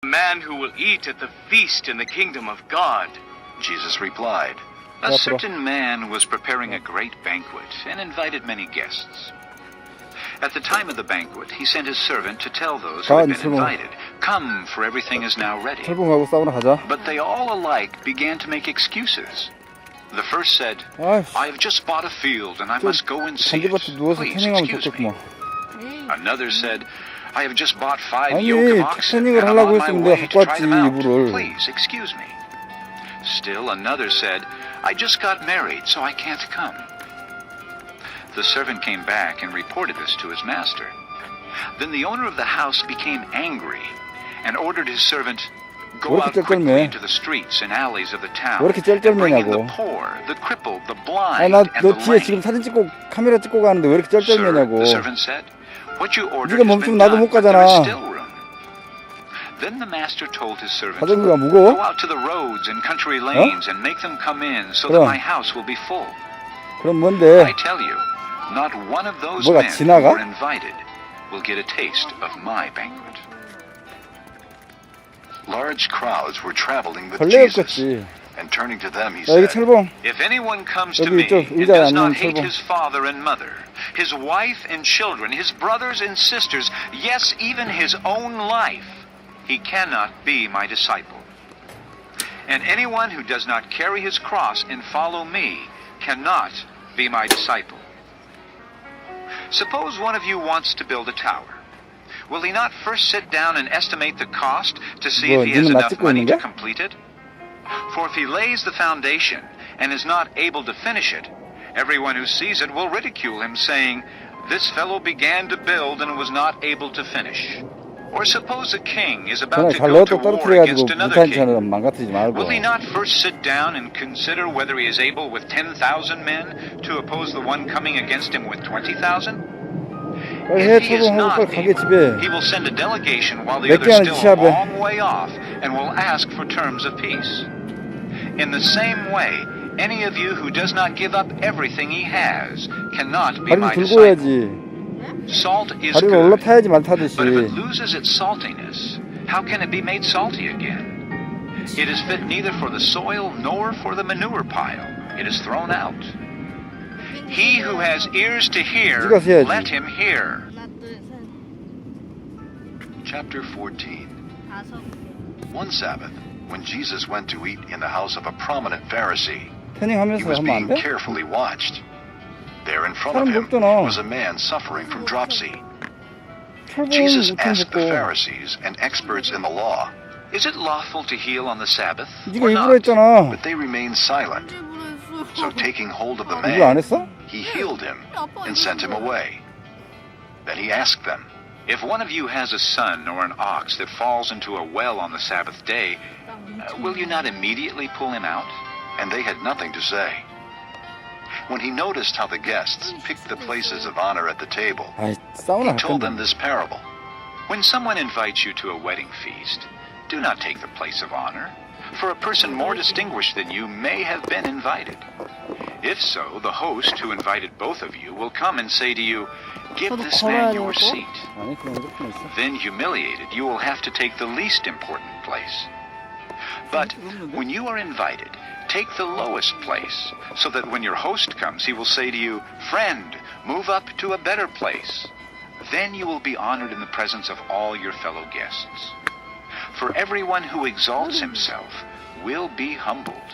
man who will eat at the feast in the kingdom of God. Jesus replied, A certain man was preparing a great banquet and invited many guests. At the time of the banquet, he sent his servant to tell those who had been invited, "Come, for everything is now ready." 철봉하고 사우나 가자. But they all alike began to make excuses. The first said, "I have just bought a field and I must go and see it. 누워서 Please 태닝하면 excuse me." 좋겠구만. Another said, "I have just bought 5 아니, yoke of oxen 태닝을 and I'm 하려고 on my 했으면 way 내가 to 갖고 try 왔지, them out. 이불을. Please excuse me." Still another said, "I just got married, so I can't come." The servant came back and reported this to his master. Then the owner of the house became angry and ordered his servant, "Go out quickly into the streets and alleys of the town 왜 이렇게 and bring in 쩔쩔매냐고. the poor, the crippled, the 아니, blind, and 너 the 뒤에 지금 lame." 사진 찍고 카메라 찍고 가는데 왜 이렇게 "Sir," 쩔쩔매냐고. the servant said, "what you ordered 네가 has 멈추면 been 나도 done, 못 but there 가잖아. is still room." Then the master told his servant, 자전거가 무거워? "Go out to the roads and country lanes and make them come in so that my house will be full." 그럼 뭔데? I tell you, not one of those 뭐가 men who 지나가? were invited will get a taste of my banquet. Large crowds were traveling with 벌레 Jesus, 없겠지. and turning to them he 야, 여기 said, 철봉. If anyone comes to 여기 me 이쪽 and 의자에 does not 앉는 hate 철봉. his father and mother, his wife and children, his brothers and sisters, yes, even his own life, he cannot be my disciple. And anyone who does not carry his cross and follow me cannot be my disciple. Suppose one of you wants to build a tower. Will he not first sit down and estimate the cost to see if he has enough money to complete it? For if he lays the foundation and is not able to finish it, everyone who sees it will ridicule him, saying, "This fellow began to build and was not able to finish." Or suppose a king is about to 잘 go 넣어 to 또 war 떨어뜨려가지고 against another king. 무탄처럼 망가뜨리지 말고. Will he not first sit down and consider whether he is able with 10,000 men to oppose the one coming against him with 20,000? 빨리 해, If he is 철봉하고 not 빨리 가게 able, 집에. he will send a delegation while the 몇 other is 개나 still a 시합해. long way off and will ask for terms of peace. In the same way, any of you who does not give up everything he has cannot be 다리를 my 들고 disciple. 해야지. Salt is 다리를 good, 올라타야지 말 타듯이. but if it loses its saltiness, how can it be made salty again? It is fit neither for the soil nor for the manure pile. It is thrown out. He who has ears to hear, 네가 세야지. let him hear. Chapter 14. One Sabbath, when Jesus went to eat in the house of a prominent Pharisee, he 태닝하면서 was 하면 안 being 돼? carefully watched. There in front of 사람 him 먹잖아. was a man suffering from dropsy. 철봉은 Jesus 못해 asked the 먹고. Pharisees and experts in the law, Is it lawful to heal on the Sabbath 네가 or 일부러 not? 했잖아. but they remained silent. So taking hold of the 일부러 안 man, 했어? he healed him and sent him away. Then he asked them, If one of you has a son or an ox that falls into a well on the Sabbath day, will you not immediately pull him out? and they had nothing to say. When he noticed how the guests picked the places of honor at the table, 아이, he 사우나 갈 told 건데. them this parable. When someone invites you to a wedding feast, do not take the place of honor, for a person more distinguished than you may have been invited. If so, the host who invited both of you will come and say to you, "Give this man your seat." 아니, 그냥 무조건 있어. Then, humiliated, you will have to take the least important place. But when you are invited, take the lowest place, so that when your host comes, he will say to you, "Friend, move up to a better place." Then you will be honored in the presence of all your fellow guests. For everyone who exalts himself will be humbled,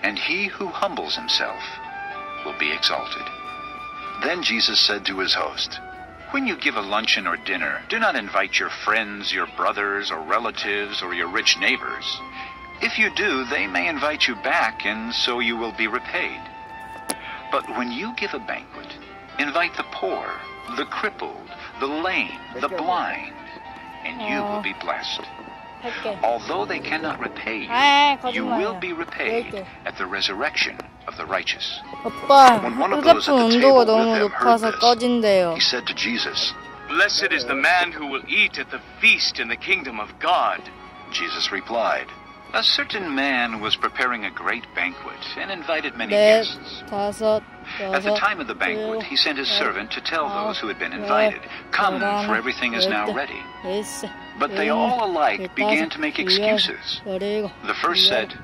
and he who humbles himself will be exalted. Then Jesus said to his host, When you give a luncheon or dinner, do not invite your friends, your brothers or relatives, or your rich neighbors. If you do, they may invite you back, and so you will be repaid. But when you give a banquet, invite the poor, the crippled, the lame, the blind, and you will be blessed. 할게. Although they cannot repay 에이, you, you 거짓말이야. will be repaid 왜 이렇게. at the resurrection of the righteous. 오빠, When one of those 휴대폰 at the 온도가 table 너무 with them 높아서 heard this, 꺼진대요. he said to Jesus, Blessed is the man who will eat at the feast in the kingdom of God. Jesus replied, A certain man was preparing a great banquet and invited many 넷, guests. 다섯, At the time of the banquet, he sent his servant to tell those who had been invited, "Come, for everything is now ready." But they all alike began to make excuses. The first said,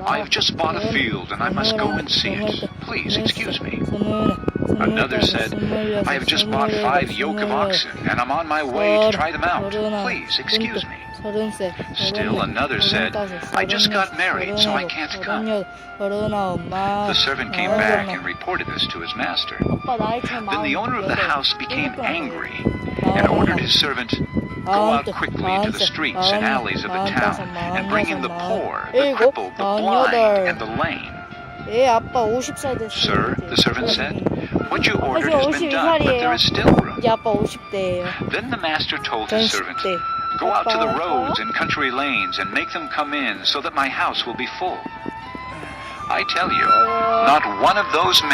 "I have just bought a field and I must go and see it. Please excuse me." Another said, "I have just bought 5 yoke of oxen and I'm on my way to try them out. Please excuse me." Still another said, "I just got married, so I can't come." The servant came back and reported this to his master. Then the owner of the house became angry and ordered his servant, "Go out quickly to the streets and alleys of the town and bring in the poor, the crippled, the blind, and the lame." "Sir," the servant said, "what you ordered has been done, but there is still room." Then the master told his servant, "Go out to the roads and country lanes and make them come in so that my house will be full." I tell you, not one of those men